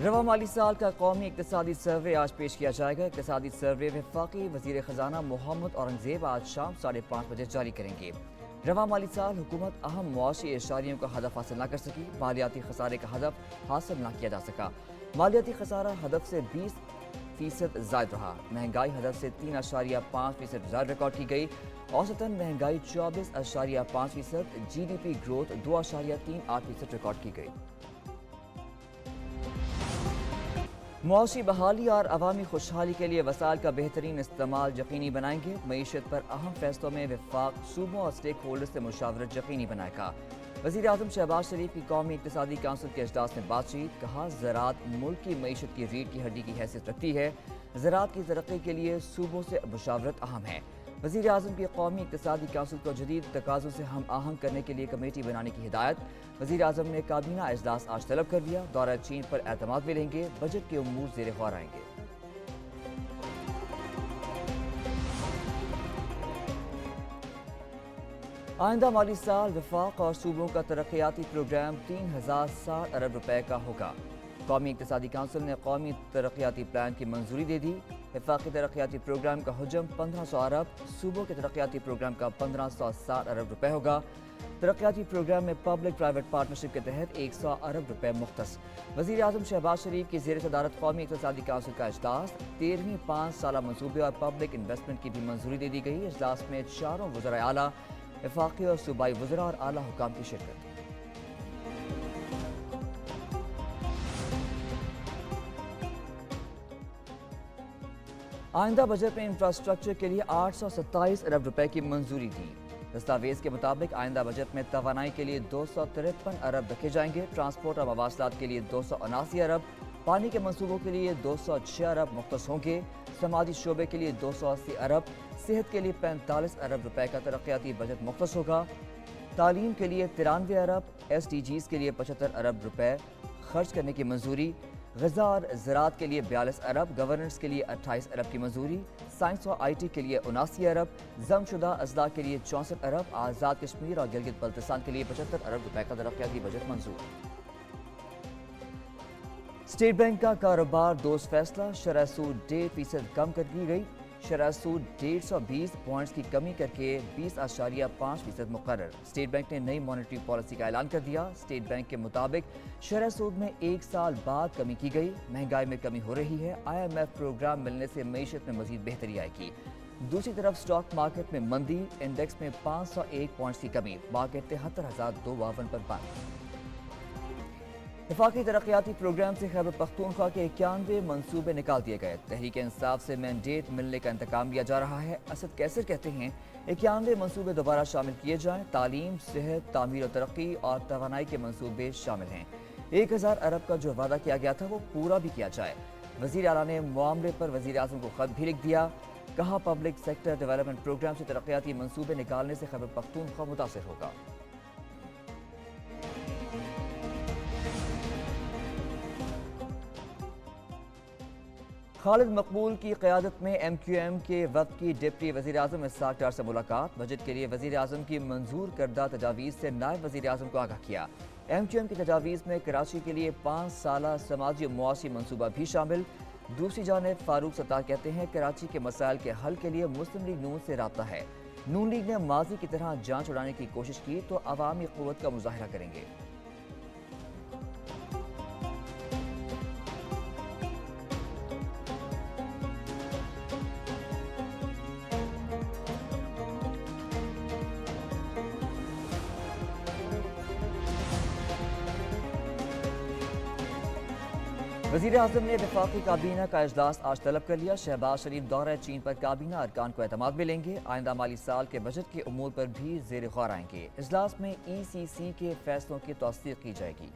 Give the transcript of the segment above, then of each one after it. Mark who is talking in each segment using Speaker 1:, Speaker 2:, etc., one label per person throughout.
Speaker 1: रवा माली साल का कौमी इक्तिसादी सर्वे आज पेश किया जाएगा। इक्तिसादी सर्वे वफाकी वज़ीर ख़जाना मोहम्मद औरंगज़ेब आज शाम 5:30 बजे जारी करेंगे। रवा माली साल हुकूमत अहम मुआशी एशारियों का हदफ हासिल न कर सकी। मालियाती खसारे का हदफ हासिल न किया जा सका। मालियाती खसारा हदफ से 20% ज़ायद रहा। महंगाई हदफ से 3.5% ज़्यादा रिकॉर्ड की गई। औसतन महंगाई 24.5%, GDP ग्रोथ 2.38% रिकॉर्ड की गई। मुआशी बहाली और अवामी खुशहाली के लिए वसाइल का बेहतरीन इस्तेमाल यकीनी बनाएंगे। मईशत पर अहम फैसलों में वफाक सूबों और स्टेक होल्डर से मुशावरत यकीनी बनाएगा। वज़ीर आज़म शहबाज शरीफ की कौमी इक्तिसादी काउंसिल के इजलास में बातचीत। कहा, ज़राअत मुल्क की मईशत की रीढ़ की हड्डी की हैसियत रखती है। ज़राअत की तरक्की के लिए सूबों से मुशावरत अहम है। वज़ीर आज़म की कौमी इक्तिसादी काउंसिल को जदीद तकाज़ों से हम आहंग करने के लिए कमेटी बनाने की हिदायत। वज़ीर आज़म ने काबीना इजलास आज तलब कर लिया। दौरा चीन पर एतमाद मिलेंगे। बजट के उमूर ज़ेर गौर आएंगे। आइंदा माली साल वफाक और सूबों का तरक्याती प्रोग्राम 3060 अरब रुपए का होगा। कौमी इक्तिसादी काउंसिल ने कौमी तरक्याती प्लान की मंजूरी दे दी। वफाकी तरक्याती प्रोग्राम का हुजम 1500 अरब, सूबों के तरक्याती प्रोग्राम का 1560 अरब रुपए होगा। तरक्याती प्रोग्राम में पब्लिक प्राइवेट पार्टनरशिप के तहत 100 अरब रुपए मुख्तस। वज़ीर आज़म शहबाज शरीफ की ज़ेर सदारत कौमी इक्तिसादी काउंसिल का इजलास। 13वीं 5 साला मनसूबे और पब्लिक इन्वेस्टमेंट की भी मंजूरी दे दी गई। इजलास में चारों वज़राए आला, वफाकी और सूबाई वज़रा और आला हुकाम की शिरकत। आइंदा बजट में इंफ्रास्ट्रक्चर के लिए 827 अरब रुपए की मंजूरी दी। दस्तावेज के मुताबिक आइंदा बजट में तवानाई के लिए 253 अरब रखे जाएंगे। ट्रांसपोर्ट और मवासलात के लिए 279 अरब, पानी के मंसूबों के लिए 206 अरब मुख्तस होंगे। समाजी शोबे के लिए 280 अरब, सेहत के लिए 45 अरब रुपए का तरक्याती बजट मुख्तस होगा। तालीम के लिए 93 अरब, SDGs के लिए 75 अरब रुपए खर्च करने की मंजूरी। ग़िज़ा और ज़राअत के लिए 42 अरब, गवर्नेंस के लिए 28 अरब की मंजूरी। साइंस और IT के लिए 79 अरब, जमशुदा अजला के लिए 64 अरब, आज़ाद कश्मीर और गिलगित बल्तिस्तान के लिए 75 अरब रुपए का तरक्याती बजट मंजूर। स्टेट बैंक का कारोबार दोस्त फैसला। शरह सूद 1.5% कम कर दी गई। शरह सूद 120 पॉइंट्स की कमी करके 20.5% मुकर्रर। स्टेट बैंक ने नई मॉनेटरी पॉलिसी का ऐलान कर दिया। स्टेट बैंक के मुताबिक शरह सूद में 1 साल बाद कमी की गई। महंगाई में कमी हो रही है। IMF प्रोग्राम मिलने से मईशत में मजीद बेहतरी आएगी। दूसरी तरफ स्टॉक मार्केट में मंदी, इंडेक्स में 501 पॉइंट्स की कमी, मार्केट 73,252 पर बंद। वफाकी तरक्याती प्रोग्राम से खैबर पख्तूनख्वा के 91 मनसूबे निकाल दिए गए। तहरीक इंसाफ से मैंडेट मिलने का इंतकाम लिया जा रहा है। असद कैसर कहते हैं 91 मनसूबे दोबारा शामिल किए जाएं। तालीम, सेहत, तामीर और तरक्की और तवानाई के मनसूबे शामिल हैं। 1000 अरब का जो वादा किया गया था वो पूरा भी किया जाए। वज़ीर आला ने मामले पर वज़ीर आज़म को खत भी लिख दिया। कहा, पब्लिक सेक्टर डेवलपमेंट प्रोग्राम से तरक्याती मनसूबे निकालने से खैबर पख्तूनख्वा मुतासिर होगा। खालिद मकबूल की क़यादत में MQM के वक्त की डिप्टी वज़ीर आज़म इस्हाक़ डार से मुलाकात। बजट के लिए वज़ीर आज़म की मंजूर करदा तजावीज़ से नायब वज़ीर आज़म को आगाह किया। MQM की तजावीज़ में कराची के लिए 5 साला समाजी मुआशी मनसूबा भी शामिल। दूसरी जानिब फारूक सत्तार कहते हैं कराची के मसाइल के हल के लिए मुस्लिम लीग नून से राब्ता है। नून लीग ने माजी की तरह जांच उड़ाने की कोशिश की तो अवामी क़ुव्वत का मुजाहिरा करेंगे। वज़ीर आज़म ने वफाकी काबीना का इजलास आज तलब कर लिया। शहबाज शरीफ दौरा चीन पर काबीना अरकान को एतमाद मिलेंगे। आइंदा माली साल के बजट के उमूर पर भी ज़ेर गौर आएंगे। इजलास में ECC के फैसलों की तौसीक़ की जाएगी।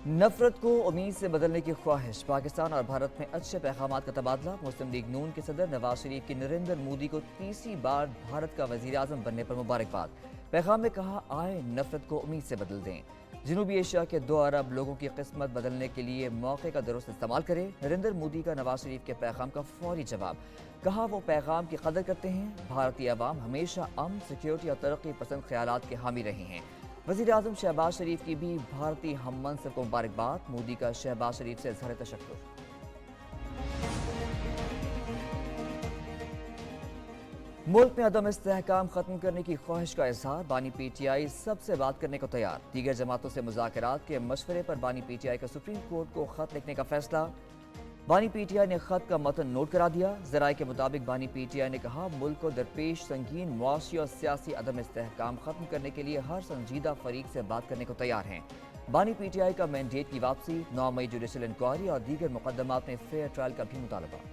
Speaker 1: नफरत को उम्मीद से बदलने की ख्वाहिश। पाकिस्तान और भारत में अच्छे पैगामात का तबादला। मुस्लिम लीग नून के सदर नवाज शरीफ की नरेंद्र मोदी को तीसरी बार भारत का वज़ीर आज़म बनने पर मुबारकबाद। पैगाम में कहा, आए नफरत को उम्मीद से बदल दें। जनूबी एशिया के 2 अरब लोगों की किस्मत बदलने के लिए मौके का दुरुस्त इस्तेमाल करें। नरेंद्र मोदी का नवाज शरीफ के पैगाम का फौरी जवाब। कहा वो पैगाम की कदर करते हैं। भारतीय अवाम हमेशा अमन, सिक्योरिटी और तरक्की पसंद ख्यालात के हामी रहे हैं। वज़ीर आज़म शहबाज शरीफ की भी भारतीय हम मंसब को मुबारकबाद। मोदी का शहबाज शरीफ से इज़हार तशक्कुर। मुल्क में अदम इस्तेहकाम खत्म करने की ख्वाहिश का इजहार। बानी PTI सबसे बात करने को तैयार। दीगर जमातों से मुज़ाकरात के मशवरे पर बानी PTI का सुप्रीम कोर्ट को खत लिखने का फैसला। बानी PTI ने खत का मतन नोट करा दिया। ज़राए के मुताबिक बानी PTI ने कहा मुल्क को दरपेश संगीन मुआशी और सियासी अदम इस्तेहकाम खत्म करने के लिए हर संजीदा फरीक से बात करने को तैयार हैं। बानी PTI का मैंडेट की वापसी, 9 मई जुडिशल इंक्वायरी और दीगर मुकदमात में फेयर ट्रायल का भी मुतालबा।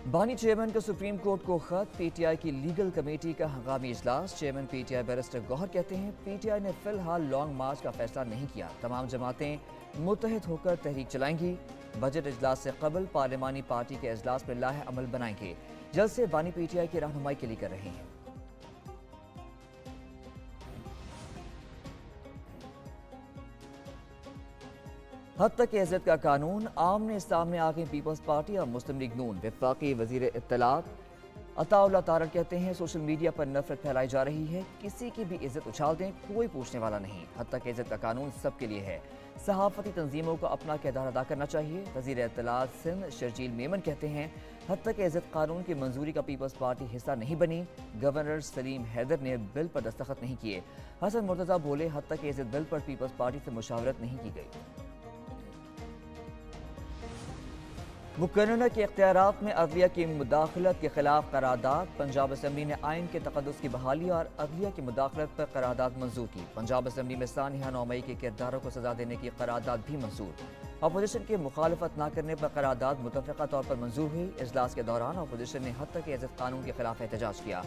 Speaker 1: बानी चेयरमैन का सुप्रीम कोर्ट को खत। PTI की लीगल कमेटी का हंगामी इजलास। चेयरमैन PTI बैरिस्टर गौहर कहते हैं PTI ने फिलहाल लॉन्ग मार्च का फैसला नहीं किया। तमाम जमातें मुत्तहिद होकर तहरीक चलाएंगी। बजट इजलास से कबल पार्लिमानी पार्टी के इजलास पर लाहे अमल बनाएंगे। जल्द से बानी PTI की रहनुमाई के लिए कर रहे हैं। हद तक इज्जत का कानून। आमने सामने आ गई पीपल्स पार्टी और मुस्लिम लीग नून। वफाकी वजीर इत्तलात अताउल्लाह तारड़ कहते हैं सोशल मीडिया पर नफरत फैलाई जा रही है। किसी की भी इज्जत उछाल दें, कोई पूछने वाला नहीं। हद तक इज्जत का कानून सबके लिए है। सहाफती तंजीमों को अपना किरदार अदा करना चाहिए। वजीर इत्तलात सिंध शर्जील मेमन कहते हैं हद तक इज्जत कानून की मंजूरी का पीपल्स पार्टी हिस्सा नहीं बनी। गवर्नर सलीम हैदर ने बिल पर दस्तखत नहीं किए। हसन मुर्तजा बोले हद तक इज्जत बिल पर पीपल्स पार्टी से मुशावरत नहीं की गई। मुकर्ररा के इख्तियारात में अदलिया की मुदाखलत के खिलाफ करारदाद। पंजाब असम्बली ने आइन के तक़द्दुस की बहाली और अदलिया की मुदाखलत पर करारदाद मंजूर की। पंजाब असम्बली में सानिया 9 मई के किरदारों को सजा देने की करारदाद भी मंजूर। अपोजिशन की मुखालफत न करने पर करारदाद मुतफ़िक़ा तौर पर मंजूर हुई। इजलास के दौरान अपोजिशन ने हद तक इज्जत कानून के खिलाफ एहतजाज किया।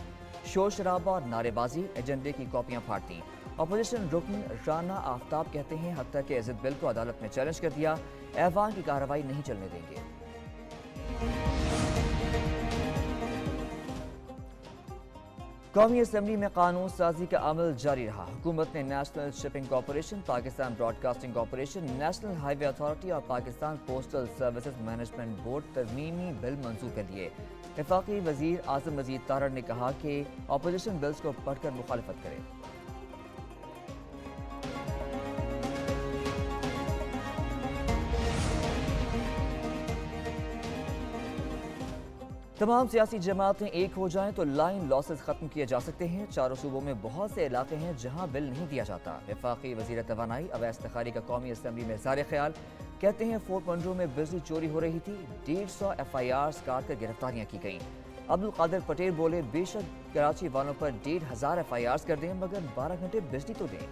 Speaker 1: शोर शराबा और नारेबाजी, एजेंडे की कॉपियाँ फाड़ती। अपोजिशन रुकन राना आफ्ताब कहते हैं हद तक इज्जत बिल को अदालत में चैलेंज कर दिया। ऐवान की कार्रवाई नहीं चलने देंगे। कौमी असम्बली में कानून साजी का अमल जारी रहा। हुकूमत ने national shipping corporation, Pakistan broadcasting corporation, national highway authority और Pakistan postal services management board तरमीमी बिल मंजूर कर लिए। वफाकी वजीर आजम मजीद तारड़ ने कहा कि अपोजिशन बिल्स को पढ़कर मुखालफत करे। तमाम सियासी जमातें एक हो जाएं तो लाइन लॉसेस खत्म किए जा सकते हैं। चारों सूबों में बहुत से इलाके हैं जहां बिल नहीं दिया जाता। वफाकी वजीर तवानाई अवैस तखारी का कौमी असम्बली में इज़हार ख्याल। कहते हैं फोर्ट पंड्रो में बिजली चोरी हो रही थी। 150 FIRs काट कर गिरफ्तारियां की गईं। अब्दुल कादिर पटेल बोले बेशक कराची वालों पर 1500 FIRs कर दें मगर 12 घंटे बिजली तो दें।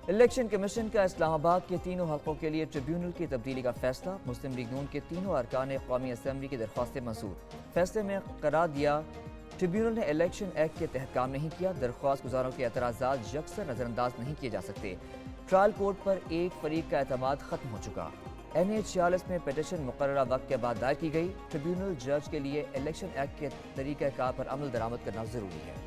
Speaker 1: इलेक्शन कमीशन का इस्लामाबाद के तीनों हल्कों के लिए ट्रिब्यूनल की तब्दीली का फैसला। मुस्लिम लीग नून के तीनों अरकान कौमी असम्बली की दरख्वास्तें मंजूर। फैसले में करार दिया ट्रिब्यूनल ने इलेक्शन एक्ट के तहत काम नहीं किया। दरख्वास्त गुजारों के एतराज़ात यकसर नज़रअंदाज नहीं किए जा सकते। ट्रायल कोर्ट पर एक फरीक का एतमाद खत्म हो चुका। NA 46 में पिटीशन मुकर्ररा वक्त के बाद दायर की गई। ट्रिब्यूनल जज के लिए इलेक्शन एक्ट के तरीक़ाकार पर अमल दरामद करना जरूरी है।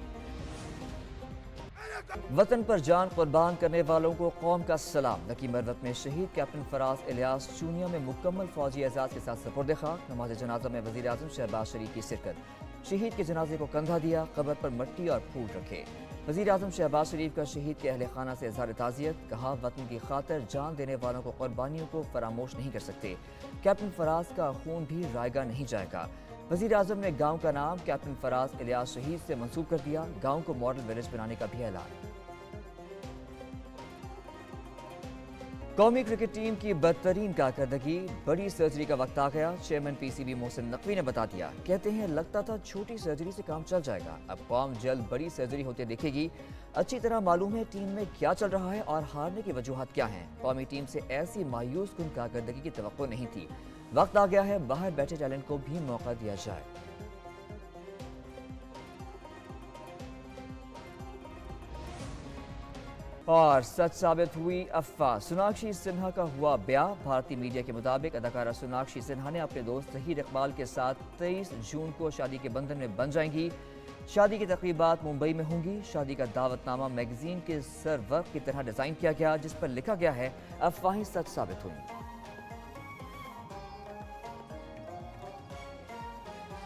Speaker 1: वतन पर जान कुर्बान करने वालों को कौम का सलाम। नकी मरवत में शहीद कैप्टन फराज इलियास चूनिया में मुकम्मल फौजी एजाज के साथ सपुर्द खाक। नमाज जनाजा में वज़ीर आज़म शहबाज शरीफ की शिरकत। शहीद के जनाजे को कंधा दिया, कब्र पर मट्टी और फूल रखे। वज़ीर आज़म शहबाज शरीफ का शहीद के अहल खाना से इज़हार ताज़ियत। कहा वतन की खातिर जान देने वालों को कुर्बानियों को फरामोश नहीं कर सकते। कैप्टन फराज का खून भी रायगा नहीं जाएगा। वज़ीर आज़म ने गाँव का नाम कैप्टन फराज इलियास शहीद से मंसूब कर दिया। गाँव को मॉडल विलेज बनाने का भी ऐलान। कौमी क्रिकेट टीम की बदतरीन कारकर्दगी, बड़ी सर्जरी का वक्त आ गया। चेयरमैन PCB मोहसिन नकवी ने बता दिया। कहते हैं लगता था छोटी सर्जरी से काम चल जाएगा, अब कौम जल्द बड़ी सर्जरी होते देखेगी। अच्छी तरह मालूम है टीम में क्या चल रहा है और हारने की वजूहत क्या हैं। कौमी टीम से ऐसी मायूस कुन कारकर्दगी की तवक्को नहीं थी। वक्त आ गया है बाहर बैठे टैलेंट को भी मौका दिया जाए। और सच साबित हुई अफवाह, सोनाक्षी सिन्हा का हुआ ब्याह। भारतीय मीडिया के मुताबिक अदाकारा सोनाक्षी सिन्हा ने अपने दोस्त ज़हीर इकबाल के साथ 23 जून को शादी के बंधन में बंध जाएंगी। शादी की तकरीबात मुंबई में होंगी। शादी का दावतनामा मैगजीन के सर वर्क की तरह डिज़ाइन किया गया, जिस पर लिखा गया है, अफवाहें सच साबित हुई।